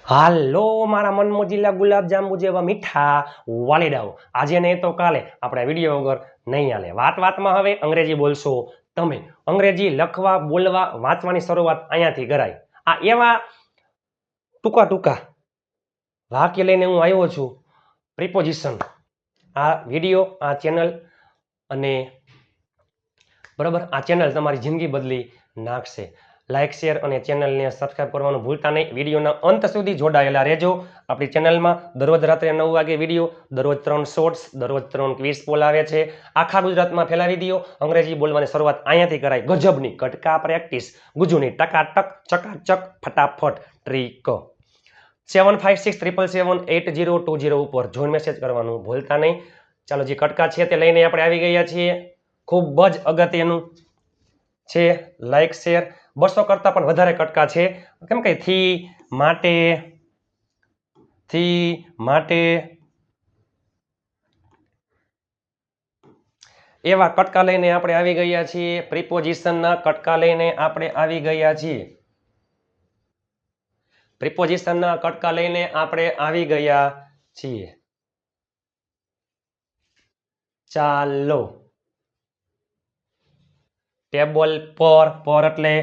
હાલો મારા મનમોજીલા ગુલાબજાંબુ જેવા મીઠા વાલીડાઓ, આજે નહીં તો કાલે આપણે વિડીયો વગર નહીં હાલે। વાતમાં હવે અંગ્રેજી બોલશો તમે। અંગ્રેજી લખવા, બોલવા, વાંચવાની શરૂઆત અહીંયાથી કરાય। આ એવા ટૂંકા વાક્ય લઈને હું આવ્યો છું, પ્રિપોઝિશન। આ વિડીયો, આ ચેનલ અને બરાબર, આ ચેનલ તમારી જિંદગી બદલી નાખશે। લાઇક, શેર અને ચેનલને સબસ્ક્રાઇબ કરવાનું ભૂલતા નહીં। વિડીયોના અંત સુધી જોડાયેલા રહેજો। આપણી ચેનલમાં દરરોજ રાત્રે 9 વાગે વિડીયો, દરરોજ 3 શોર્ટ્સ, દરરોજ 3 ક્વિઝ પોલ આવે છે। આખા ગુજરાતમાં ફેલાવી દો। અંગ્રેજી બોલવાની શરૂઆત અહીંયાથી કરાય। ગજબની કટકા પ્રેક્ટિસ, ગુજુની ટકાટક, ચકાચક, ફટાફટ ટ્રીક। 7567778020 ઉપર જોઈન મેસેજ કરવાનું ભૂલતા નહીં। ચાલો, જે કટકા છે તે લઈને આપણે આવી ગયા છીએ। ખૂબ જ અગત્યનું છે લાઇક, શેર। 200 કરતાં પણ વધારે કટકા છે, કેમ કે થી માટે એવા કટકા લઈને આપણે આવી ગયા છીએ। પ્રિપોઝિશનના કટકા લઈને આપણે આવી ગયા છીએ। પ્રિપોઝિશનના કટકા લઈને આપણે આવી ગયા છીએ। ચાલો, ટેબલ પર એટલે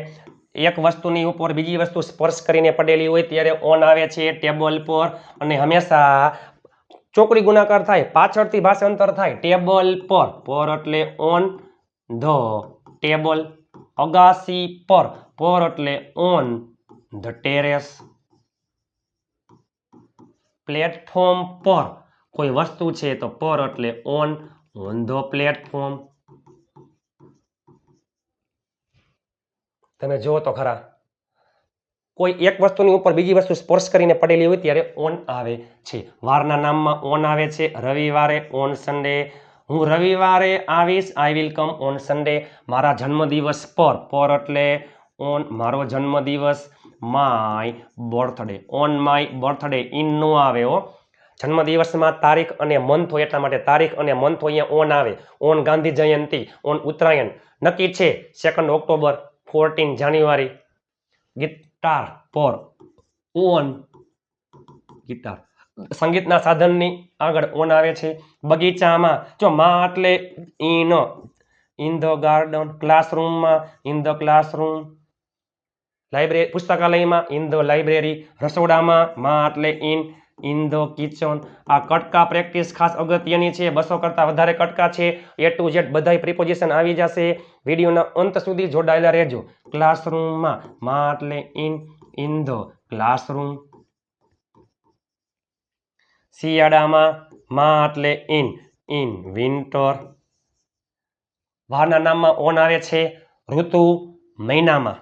એક વસ્તુની ઉપર બીજી વસ્તુ સ્પર્શ કરીને પડેલી હોય ત્યારે ઓન આવે છે ટેબલ પર। અને હંમેશા ચોકડી ગુણાકાર થાય, પાછળથી ભાષાંતર થાય ટેબલ પર એટલે ઓન ધ ટેબલ। અગાસી પર એટલે ઓન ધ ટેરેસ। પ્લેટફોર્મ પર કોઈ વસ્તુ છે તો પર એટલે ઓન ધ પ્લેટફોર્મ। તમે જુઓ તો ખરા, કોઈ એક વસ્તુની ઉપર બીજી વસ્તુ સ્પર્શ કરીને પડેલી હોય ત્યારે ઓન આવે છે। વારના નામમાં ઓન આવે છે। રવિવારે, ઓન સન્ડે। હું રવિવારે આવીશ, I will come on Sunday. મારા જન્મદિવસ પર એટલે ઓન મારો જન્મદિવસ। My birthday, on my birthday. ઇન નો આવે હો, જન્મદિવસમાં તારીખ અને મંથ હોય એટલા માટે તારીખ અને મંથ અહીંયા ઓન આવે। ઓન ગાંધી જયંતિ, ઓન ઉત્તરાયણ નક્કી છે 2 ઓક્ટોબર, 14 જાન્યુઆરી। ગિટાર પર ઓન ગિટાર, સંગીતના સાધનની આગળ ઓન આવે છે। બગીચામાં જો માં એટલે ઇન ધ ગાર્ડન। ક્લાસરૂમમાં ઇન ધ ક્લાસરૂમ। લાઇબ્રેરી, પુસ્તકાલયમાં ઇન ધ લાઇબ્રેરી। રસોડામાં માં એટલે ઇન ધ કિચન। આ કટકા પ્રેક્ટિસ ખાસ અગત્યની છે। 200 કરતાં વધારે કટકા છે। A to Z બધાય પ્રિપોઝિશન આવી જશે। વિડીયોના અંત સુધી જોડાયેલા રહેજો। ક્લાસરૂમમાં માં એટલે ઇન ધ ક્લાસરૂમ। શિયાળામાં માં એટલે ઇન વિન્ટર। વારના નામમાં ઓન આવે છે ઋતુ, મહિનામાં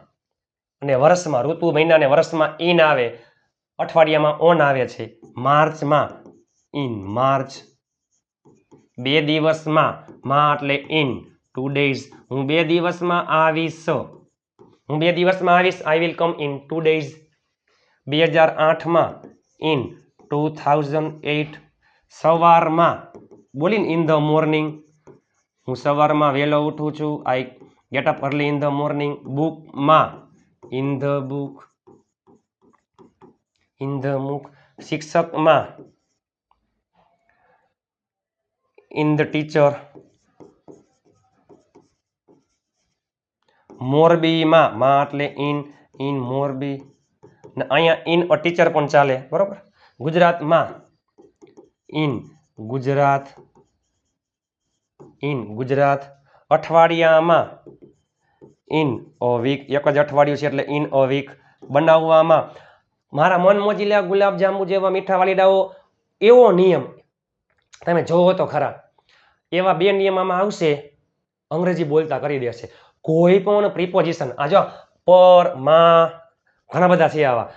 અને વર્ષમાં। ઋતુ, મહિના અને વર્ષમાં ઇન આવે। અઠવાડિયામાં ઓન આવે છે માર્ચમાં ઇન માર્ચ। 2 દિવસમાં માં એટલે ઇન 2 days। હું 2 દિવસમાં આવીશ, I will come in 2 days। 2008માં ઇન 2008। સવારમાં બોલીને ઇન ધ મોર્નિંગ, હું સવારમાં વહેલો ઉઠું છું, I get up early in the morning. બુકમાં ઇન ધ બુક, શિક્ષકમાં ઇન ધ ટીચર। મોરબીમાં માં એટલે ઇન મોરબી। ને અહીંયા ઇન અ ટીચર પણ ચાલે, બરોબર। ગુજરાતમાં ઇન ગુજરાત। અઠવાડિયામાં ઇન અ વીક, એક જ અઠવાડિયું છે એટલે ઇન અ વીક। બનાવવામાં, મારા મન મોજીલા ગુલાબજાંબુ જેવા મીઠા વાલીડાઓ, એવો નિયમ તમે જોવો તો ખરા, એવા 2 નિયમ આમાં આવશે, અંગ્રેજી બોલતા કરી દેશે। કોઈ પણ પ્રિપોઝિશન, આ જો પર, માં, ઘણા બધા છે આવા,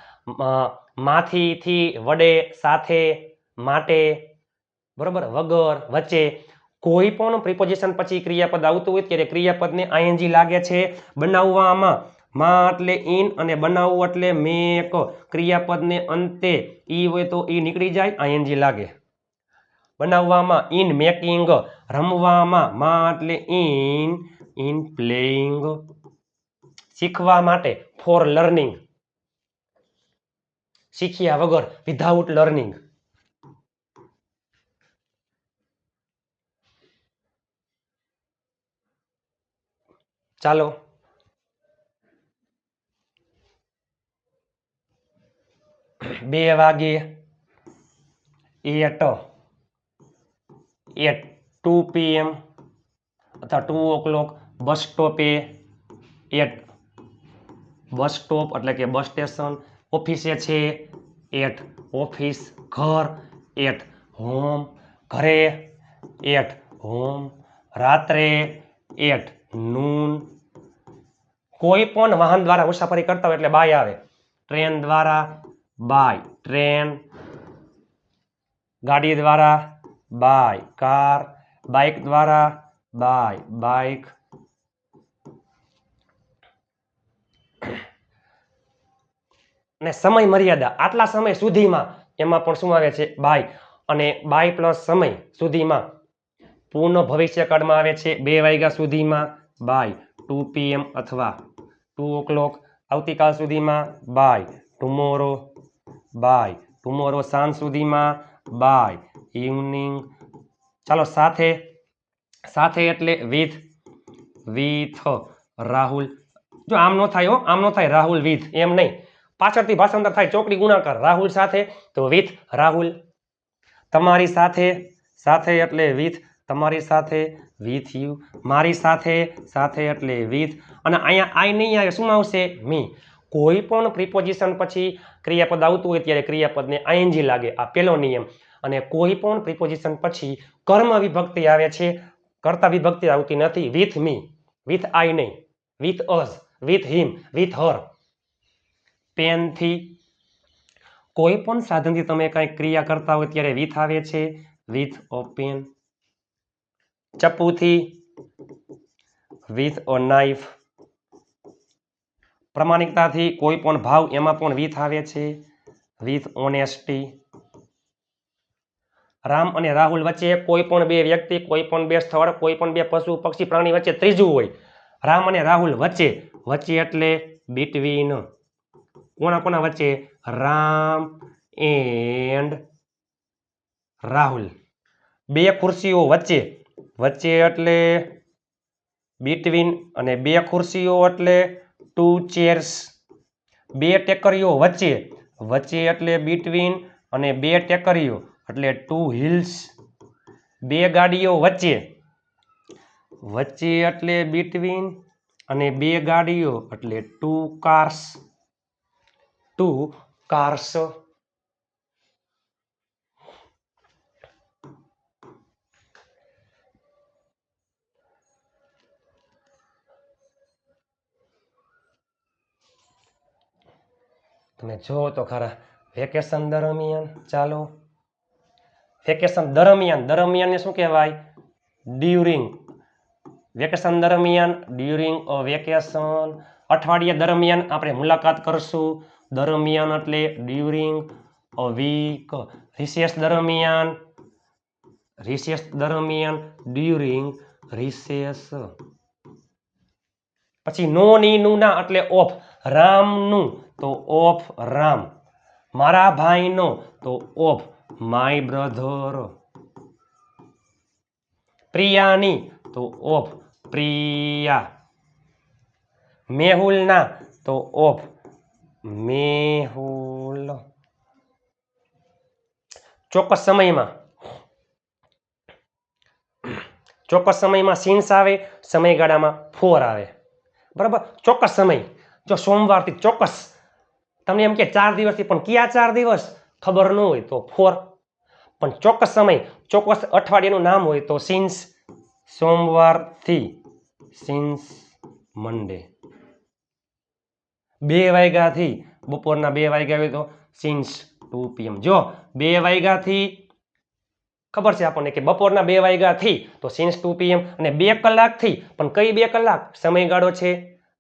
માંથી, થી, વડે, સાથે, માટે, બરોબર, વગર, વચ્ચે, કોઈ પણ પ્રિપોઝિશન પછી ક્રિયાપદ આવતું હોય ત્યારે ક્રિયાપદને ING લાગે છે। બનાવવામાં માં એટલે ઇન અને બનાવવું એટલે મેક। ક્રિયાપદને અંતે ઈ હોય તો ઈ નીકળી જાય, ING લાગે। બનાવવામાં ઇન મેકિંગ। રમવામાં માં એટલે ઇન પ્લેઇંગ। શીખવા માટે ફોર લર્નિંગ। શીખ્યા વગર, વિધાઉટ લર્નિંગ. ચાલો, બે વાગે at 2 PM અથવા 2 o'clock bus સ્ટોપે at bus stop એટલે કે બસ સ્ટેશન, ઓફિસે છે એટ ઓફિસ, ઘર એટ હોમ, ઘરે એટ હોમ, રાત્રે એટ નૂન. કોઈ પણ વાહન દ્વારા મુસાફરી કરતા હોય એટલે બાય આવે. ટ્રેન દ્વારા બાય ટ્રેન, ગાડી દ્વારા બાય કાર, બાઇક દ્વારા બાય બાઇક. અને સમય મર્યાદા આટલા સમય સુધીમાં, એમાં પણ શું આવે છે બાય. અને બાય પ્લસ સમય સુધીમાં પૂર્ણ ભવિષ્યકાળમાં આવે છે 2 વાગ્યા સુધીમાં બાય 2 PM અથવા 2 o'clock, આવતીકાલ સુધીમાં બાય ટુમોરો, બાય ટુમોરો સાંજ સુધીમાં બાય ઇવનિંગ. ચાલો, સાથે સાથે એટલે વિથ રાહુલ. જો આમ નો થાય, આમ નો થાય રાહુલ વિથ, એમ નહીં. પાછળથી ભાષાંતર થાય ચોકડી ગુણાકાર, રાહુલ સાથે તો વિથ રાહુલ. તમારી સાથે, સાથે એટલે વિથ તમારી સાથે, વિથ યુ. મારી સાથે, સાથે એટલે વિથ. અને અહીંયા આઈ નહીં આવે, શું આવશે મી. કોઈ પણ પ્રિપોઝિશન પછી ક્રિયાપદ આવતું હોય ત્યારે ક્રિયાપદને આઈએનજી લાગે, આ પહેલો નિયમ. અને કોઈ પણ પ્રિપોઝિશન પછી કર્મ વિભક્તિ આવે છે, કર્તા વિભક્તિ આવતી નથી. વિથ મી, વિથ આઈ નહીં, with us, with him, with her. પેનથી, કોઈ પણ સાધનથી તમે કંઈક ક્રિયા કરતા હોય ત્યારે વિથ આવે છે, વિથ અ પેન. ચપ્પુથી, વિથ અ નાઇફ. પ્રમાણિકતાથી કોઈ પણ ભાવ, એમાં પણ વિથ આવે છે, વિથ ઓનેસ્ટી. રામ અને રાહુલ વચ્ચે કોઈ પણ બે વ્યક્તિ, કોઈ પણ બે સ્થળ, કોઈ પણ બે પશુ પક્ષી પ્રાણી વચ્ચે ત્રીજું હોય. રામ અને રાહુલ વચ્ચે, વચ્ચે એટલે બિટવીન. કોના કોના વચ્ચે? રામ એન્ડ રાહુલ. બે ખુરશીઓ વચ્ચે, વચ્ચે એટલે બિટવીન. અને બે ખુરશીઓ એટલે 2 chairs. બે ટેકરીઓ વચ્ચે, વચ્ચે એટલે બિટવીન. અને બે ટેકરીઓ એટલે 2 hills. બે ગાડીઓ વચ્ચે, વચ્ચે એટલે બિટવીન. અને બે ગાડીઓ એટલે 2 cars. 2 cars. તમે જો તો ખરા વેકેશન દરમિયાન. ચાલો, વેકેશન દરમિયાન, દરમિયાનને શું કહેવાય? ડ્યુરિંગ. વેકેશન દરમિયાન, ડ્યુરિંગ અ વેકેશન. અઠવાડિયા દરમિયાન આપણે મુલાકાત કરશું, દરમિયાન એટલે ડ્યુરિંગ અ વીક. રિસેસ દરમિયાન, રિસેસ દરમિયાન, ડ્યુરિંગ રિસેસ. પછી નો ની નું ના એટલે ઓફ. રામનું તો ઓફ રામ, મારા ભાઈનો તો ઓફ માય બ્રધર, પ્રિયાની તો ઓફ પ્રિયા, મેહુલના તો ઓફ મેહુલ. ચોક્કસ સમયમાં, ચોક્કસ સમયમાં સિન્સ આવે, સમયગાળામાં ફોર આવે. બરાબર, ચોક્કસ સમય. જો સોમવારથી ચોક્કસ, તમને એમ કે 4 દિવસથી, પણ કયા 4 દિવસ ખબર ન હોય તો ફોર. પણ ચોક્કસ સમય, ચોક્કસ અઠવાડિયાનું નામ હોય તો સિન્સ. સોમવારથી સિન્સ મંડે. 2 વાગ્યાથી, બપોરના 2 વાગ્યા હોય તો સિન્સ 2 PM. જો 2 વાગ્યાથી ખબર છે આપણને કે બપોરના 2 વાગ્યાથી તો સિન્સ 2 PM. અને 2 કલાકથી, પણ કઈ 2 કલાક? સમયગાળો છે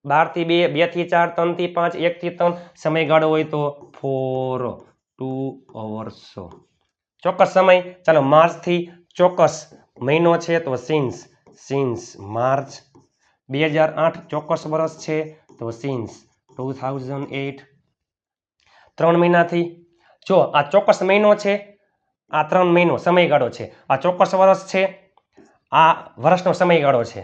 12 થી 2, 2 થી 4, 3 થી 5, 1 થી 3. સમયગાળો હોય તો 4, 2 hours. ચોક્કસ સમય. ચાલો, માર્ચથી ચોક્કસ મહિનો છે તો સિન્સ, સિન્સ માર્ચ. 2008 ચોક્કસ વર્ષ છે તો સિન્સ 2008. 3 મહિનાથી જો આ ચોક્કસ મહિનો છે, આ 3 મહિનો સમયગાળો છે, આ ચોક્કસ વર્ષ છે, આ વર્ષનો સમયગાળો છે,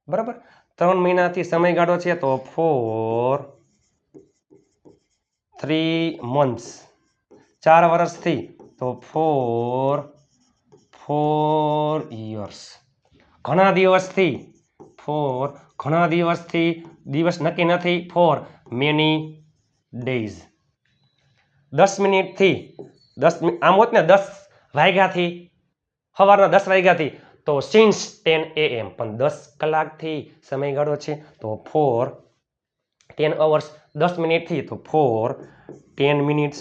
બરાબર. 3 મહિનાથી સમયગાળો છે તો ફોર 3 months. 4 વર્ષથી તો ફોર 4 years. ઘણા દિવસથી ફોર ઘણા દિવસથી, દિવસ નક્કી નથી, ફોર મેની ડેઝ. 10 મિનિટથી 10 આમ હોત ને 10 વાગ્યાથી, સવારના 10 વાગ્યાથી તો સિન્સ 10 AM, પણ 10 કલાકથી સમયગાળો છે તો ફોર 10 hours. 10 મિનિટથી તો ફોર 10 minutes.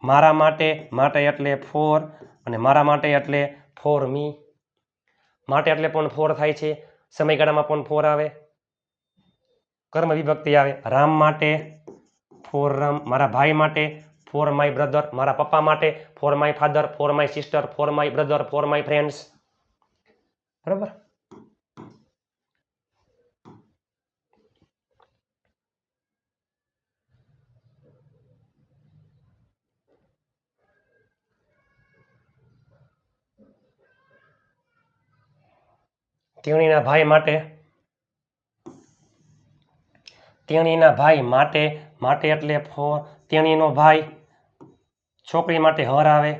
મારા માટે, માટે એટલે ફોર, અને મારા માટે એટલે ફોર મી. માટે એટલે પણ ફોર થાય છે, સમયગાળામાં પણ ફોર આવે, કર્મ વિભક્તિ આવે. રામ માટે ફોર રામ, મારા ભાઈ માટે ફોર માય બ્રધર, મારા પપ્પા માટે for my father, for my sister, for my brother, for my friends, બરાબર. તેણીના ભાઈ માટે, તેણીના ભાઈ માટે, માટે એટલે ફોર, તેણીનો ભાઈ, છોકરી માટે હર આવે,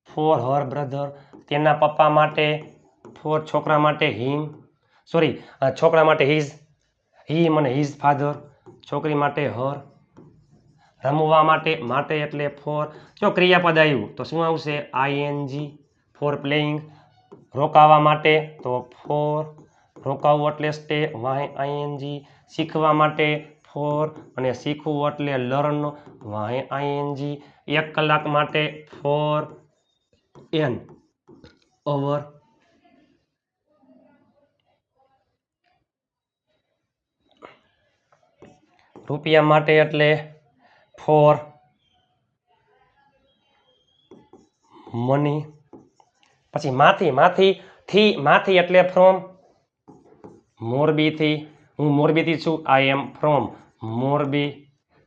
ફોર હર બ્રધર. તેના પપ્પા માટે ફોર છોકરા માટે હિમ, સોરી છોકરા માટે હિઝ, હિમ અને હિઝ ફાધર, છોકરી માટે હર. રમવા માટે, માટે એટલે ફોર. જો ક્રિયાપદ આવ્યું તો શું આવશે? ING, four playing. રોકાવા માટે તો ફોર, રોકાવું એટલે સ્ટે, વાય આઈએનજી. શીખવા માટે ફોર, અને શીખવું એટલે લર્ન, વાય આઈએનજી. 1 કલાક માટે ફોર એન અવર. રૂપિયા માટે એટલે ફોર મની. પછી માંથી, માંથી માંથી એટલે ફ્રોમ. મોરબીથી, હું મોરબીથી છું, આઈ એમ ફ્રોમ મોરબી.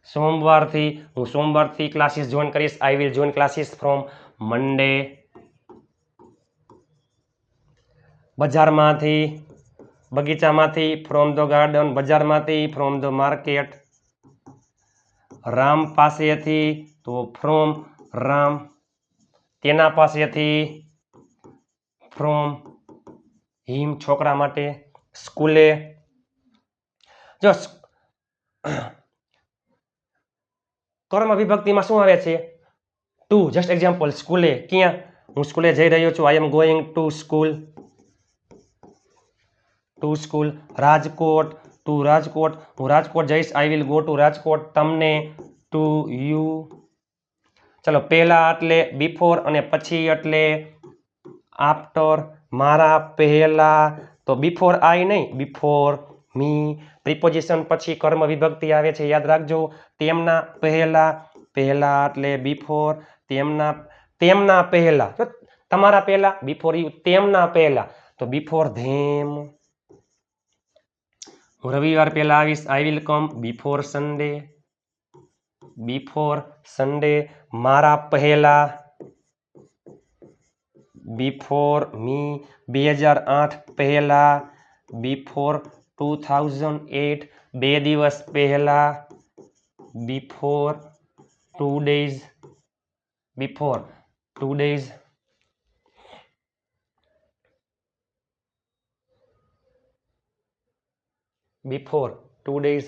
સોમવારથી, હું સોમવારથી ક્લાસીસ જોઈન કરીશ, I will join classes from Monday. બજારમાંથી, બગીચામાંથી, ફ્રોમ ધ ગાર્ડન. બજારમાંથી, ફ્રોમ ધ માર્કેટ. રામ પાસેથી તો ફ્રોમ રામ. તેના પાસેથી ફ્રોમ હિમ, છોકરા માટે. સ્કૂલે, જો કર્મ વિભક્તિમાં શું આવે છે? ટુ. જસ્ટ એક્ઝામ્પલ, સ્કૂલે, ક્યાં? હું સ્કૂલે જઈ રહ્યો છું, I am going to school, to school. Rajkot, to Rajkot, હું રાજકોટ જઈશ, I will go to Rajkot. તમને, ટુ યુ. ચલો, પહેલા એટલે બિફોર, અને પછી એટલે આફ્ટર. મારા પહેલા તો બિફોર આઈ નહીં, બિફોર મી. પ્રિપોઝિશન પછી કર્મ વિભક્તિ આવે છે, યાદ રાખજો. તેમના પહેલા, પહેલા એટલે બિફોર. તેમના, તેમના પહેલા, તમારા પહેલા બિફોર યુ. તેમના પહેલા તો બિફોર ધેમ. હું રવિવાર પહેલા આવીશ, I will come before Sunday, before Sunday. મારા પહેલા, બિફોર મી. 2008 પહેલા, બિફોર 2008. 2 દિવસ પહેલા, before 2 days, before 2 days. Before 2 days.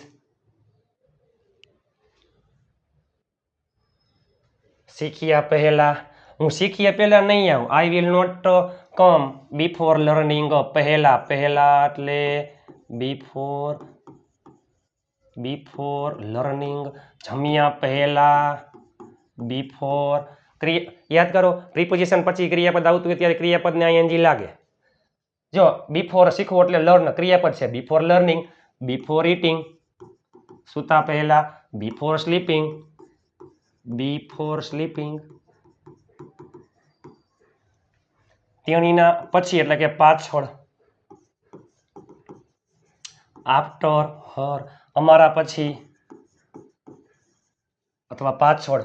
શીખ્યા પહેલા, હું શીખ્યા પહેલા નહીં આવું, I will not come before learning. પહેલા, પહેલા એટલે બિફોર, બિફોર લર્નિંગ. જમ્યા પહેલા, બિફોર. યાદ કરો, પ્રિપોઝિશન પછી ક્રિયાપદ આવતું હોય ત્યારે ક્રિયાપદને આઈએનજી લાગે. જો બિફોર શીખવું એટલે લર્ન, ક્રિયાપદ છે, બિફોર લર્નિંગ. બિફોર ઇટિંગ, સૂતા પહેલા. Before sleeping, before sleeping. તેણીના પછી એટલે કે પાછળ, આફ્ટર હર. અમારા પછી અથવા પાછળ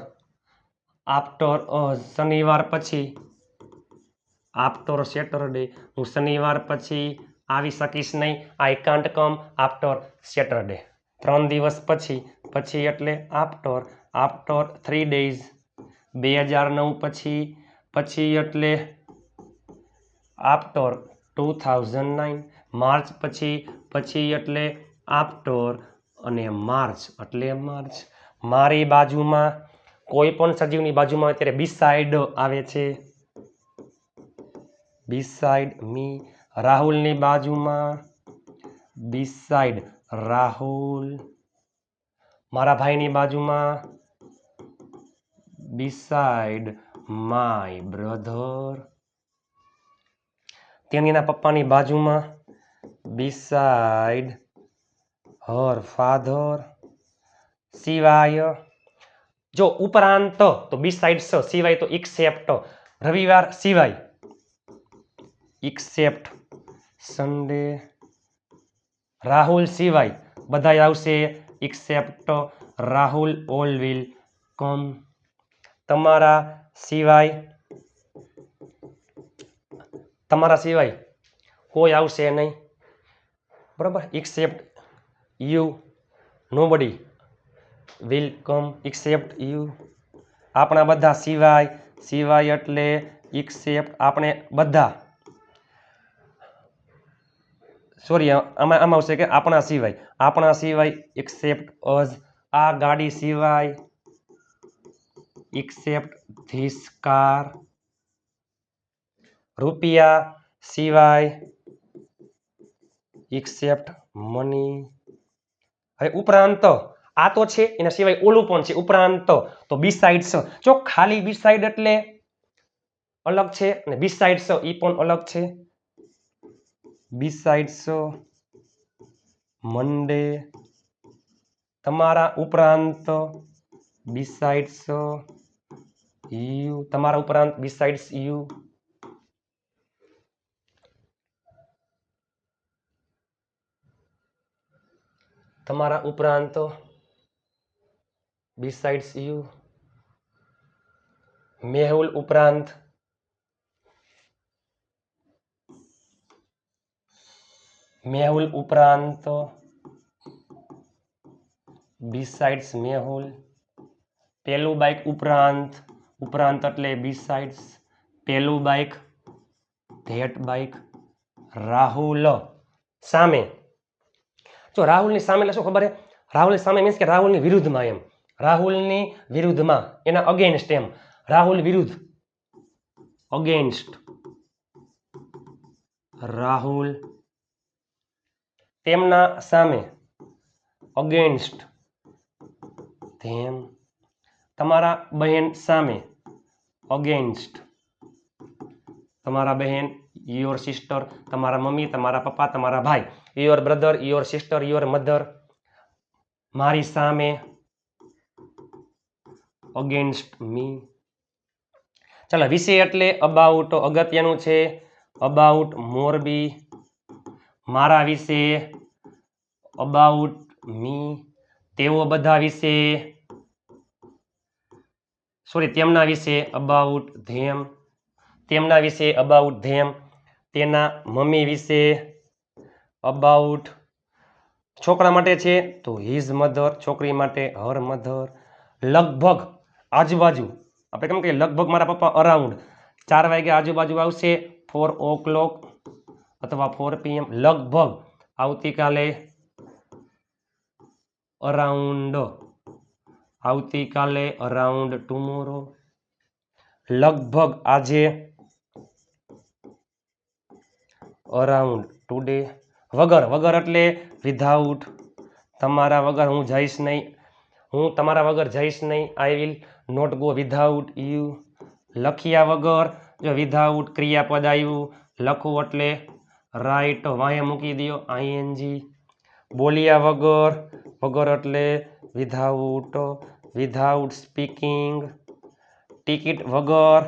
આફ્ટર શનિવાર પછી આફ્ટર સેટરડે હું શનિવાર પછી આવી શકીશ નહીં I can't come after Saturday 3 દિવસ પછી એટલે આફ્ટર 3 days 2009 પછી એટલે આફ્ટર 2009 માર્ચ પછી એટલે આફ્ટર અને માર્ચ એટલે માર્ચ મારી બાજુમાં કોઈ પણ સજીવની બાજુમાં અત્યારે બિસાઇડ આવે છે બિસાઇડ મી રાહુલની બાજુમાં બિસાઇડ રાહુલ મારા ભાઈની બાજુમાં બિસાઇડ માય બ્રધર તેણીના પપ્પાની બાજુમાં બિસાઇડ હર ફાધર સિવાય જો ઉપરાંત તો બિસાઇડ સિવાય તો એક્સેપ્ટ રવિવાર સિવાય એક્સેપ્ટ સન્ડે રાહુલ સિવાય બધા આવશે except Rahul all will come તમારા સિવાય કોઈ આવશે નહીં બરાબર except you nobody will come except you આપણા બધા સિવાય એટલે એક્સેપ્ટ આપણે બધા સોરી આમાં આવશે કે આપણા સિવાય એક્સેપ્ટ અઝ આ ગાડી સિવાય એક્સેપ્ટ ધીસ કાર રૂપિયા સિવાય એક્સેપ્ટ મની હવે ઉપરાંત આ તો છે એના સિવાય ઓલું પણ છે ઉપરાંત તો બિસાઇડ્સ જો ખાલી બિસાઇડ એટલે અલગ છે અને બિસાઇડ્સ એ પણ અલગ છે બિસાઇડ્સ મંડે તમારા ઉપરાંત બિસાઇડ્સ યુ તમારા ઉપરાંત બિસાઇડ્સ યુ તમારા ઉપરાંત બિસાઇડ્સ યુ મેહુલ ઉપરાંત બિસાઇડ્સ મેહુલ પેલું બાઇક ઉપરાંત એટલે બિસાઇડ્સ પેલું બાઇક ધેટ બાઇક રાહુલ સામે જો રાહુલની સામે એટલે શું ખબર છે રાહુલની સામે મીન્સ કે રાહુલની વિરુદ્ધમાં એમ રાહુલની વિરુદ્ધમાં એના અગેન્સ્ટ એમ રાહુલ વિરુદ્ધ અગેન્સ્ટ રાહુલ તેમના સામે અગેન્સ્ટ ધેમ તમારા બહેન સામે અગેન્સ્ટ તમારા બહેન યોર સિસ્ટર તમારા મમ્મી તમારા પપ્પા તમારા ભાઈ your brother your sister your mother મારી સામે અગેન્સ્ટ મી ચાલો વિશે એટલે અબાઉટ અગત્યનું છે અબાઉટ મોરબી મારા વિશે અબાઉટ મી તેઓ બધા વિશે તેમના વિશે અબાઉટ ધેમ તેમના વિશે અબાઉટ ધેમ તેના મમ્મી વિશે અબાઉટ છોકરા માટે છે તો હિઝ મધર છોકરી માટે હર મધર લગભગ આજુબાજુ આપણે કેમ કે લગભગ મારા પપ્પા અરાઉન્ડ 4 વાગ્યા આજુબાજુ આવશે 4 o'clock અથવા 4 PM લગભગ આવતીકાલે અરાઉન્ડ ટુમોરો લગભગ આજે અરાઉન્ડ ટુડે વગર એટલે વિધાઉટ તમારા વગર હું તમારા વગર જઈશ નહીં I will not go without you લખ્યા વગર જો વિધાઉટ ક્રિયાપદ આવ્યું લખવું એટલે રાઈટ વાંહે મૂકી દો ING બોલ્યા વગર એટલે વિધાઉટ સ્પીકિંગ ટિકિટ વગર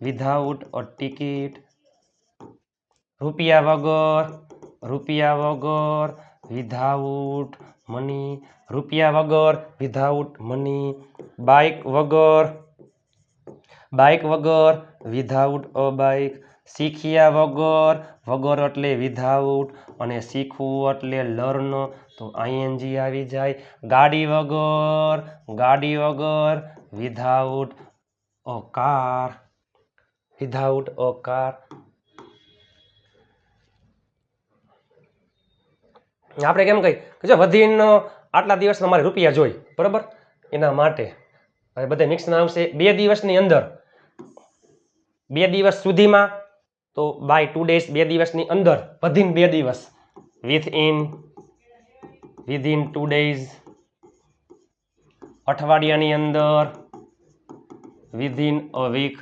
વિધાઉટ અ ટિકિટ રૂપિયા વગર વિધાઉટ મની, રૂપિયા વગર, વિધાઉટ મની, બાઇક વગર, વિધાઉટ અ બાઇક, શીખ્યા વગર, વગર એટલે વિધાઉટ, અને શીખવું એટલે લર્ન, તો આઈએનજી આવી જાય. ગાડી વગર, વિધાઉટ અ કાર, આપણે કેમ કહી કે જો વધીને આટલા દિવસમાં મારે રૂપિયા જોઈ, બરોબર, એના માટે હવે બધા મિક્સમાં આવશે 2 દિવસની અંદર, 2 દિવસ સુધીમાં, તો બાય 2 days, 2 દિવસની અંદર, વધીને 2 દિવસ, વિધિન 2 days, અઠવાડિયાની અંદર, વિધિન અ વીક,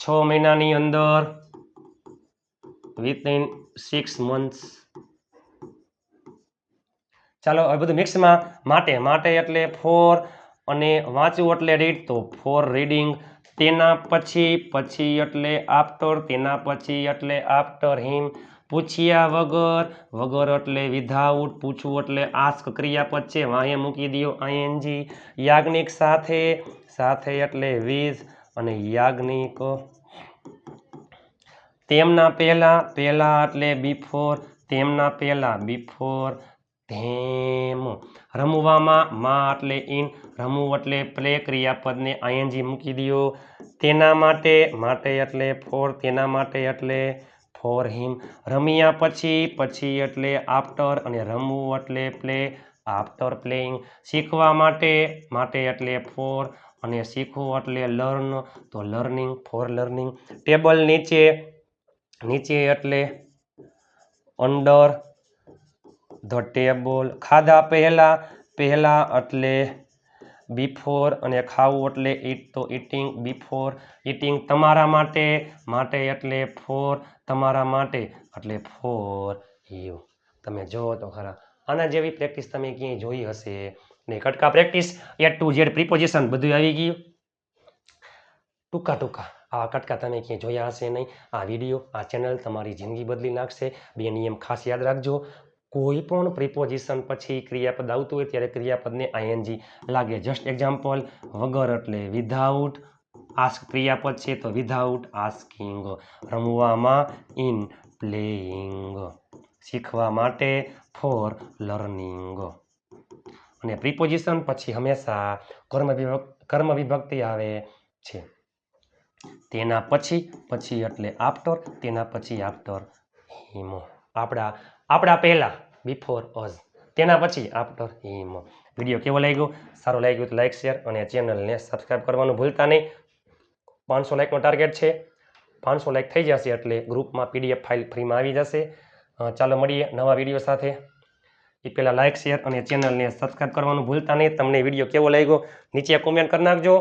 6 મહિનાની અંદર, વિધિન 6 months. ચાલો હવે બધું મિક્સમાં. માટે એટલે ફોર, અને વાંચવું એટલે રીડ, તો ફોર રીડિંગ. તેના પછી એટલે આફ્ટર, તેના પછી એટલે આફ્ટર હિમ. પૂછ્યા વગર એટલે વિધાઉટ, પૂછવું એટલે આસ્ક, ક્રિયાપદ છે વાંહે મૂકી દો આઈએનજી. યાજ્ઞિક સાથે એટલે વિઝ, અને યાજ્ઞિક. તેમના પહેલા એટલે બિફોર, તેમના પહેલા બિફોર ધેમ. રમવામાં માં એટલે ઇન, રમવું એટલે પ્લે, ક્રિયાપદને આઈએનજી મૂકી દો. તેના માટે એટલે ફોર, તેના માટે એટલે ફોર હિમ. રમ્યા પછી એટલે આફ્ટર, અને રમવું એટલે પ્લે, આફ્ટર પ્લેઇંગ. શીખવા માટે એટલે ફોર, અને શીખવું એટલે લર્ન, તો લર્નિંગ, ફોર લર્નિંગ. ટેબલ નીચે એટલે અંડર ધ ટેબલ. ખાધા પહેલા એટલે બિફોર, અને ખાવું એટલે ઈટ, તો ઈટિંગ, બિફોર ઈટિંગ. તમારા માટે એટલે ફોર, તમારા માટે એટલે ફોર યુ. તમે જોવો તો ખરા, આના જેવી પ્રેક્ટિસ તમે ક્યાંય જોઈ હશે ને. કટકા practice A to Z preposition બધું આવી ગયું. ટૂંકા આવા કટકા તમે ક્યાંય જોયા હશે નહીં. આ વિડીયો, આ ચેનલ તમારી જિંદગી બદલી નાખશે. 2 નિયમ ખાસ યાદ રાખજો. કોઈ પણ પ્રિપોઝિશન પછી ક્રિયાપદ આવતું હોય ત્યારે ક્રિયાપદને આઈએનજી લાગે. જસ્ટ એક્ઝામ્પલ, વગર એટલે વિધાઉટ, આસ્ક ક્રિયાપદ છે તો વિધાઉટ આસ્કિંગ. રમવામાં ઇન પ્લેઇંગ. શીખવા માટે ફોર લર્નિંગ. અને પ્રિપોઝિશન પછી હંમેશા કર્મ વિભક્તિ આવે છે. તેના પછી એટલે આફ્ટર, તેના પછી આફ્ટર હિમ. આપણા પહેલા બિફોર અઝ, તેના પછી આફ્ટર હિમ. વિડીયો કેવો લાગ્યો? સારો લાગ્યો તો લાઈક, શેર અને ચેનલને સબસ્ક્રાઈબ કરવાનું ભૂલતા નહીં. 500 લાઈકનો ટાર્ગેટ છે. 500 લાઈક થઈ જશે એટલે ગ્રુપમાં PDF ફાઇલ ફ્રીમાં આવી જશે. ચાલો મળીએ નવા વિડીયો સાથે. એ પહેલાં લાઈક, શેર અને ચેનલને સબસ્ક્રાઈબ કરવાનું ભૂલતા નહીં. તમને વિડીયો કેવો લાગ્યો નીચે કોમેન્ટ કરી નાખજો.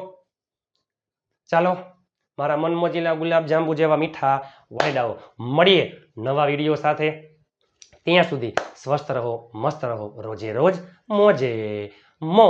ચાલો, મારા મનમોજીલા ગુલાબ જાંબુ જેવા મીઠા વાયદાઓ. મળીએ નવા વિડીયો સાથે. ત્યાં સુધી સ્વસ્થ રહો, મસ્ત રહો, રોજે રોજ મોજે મોજ.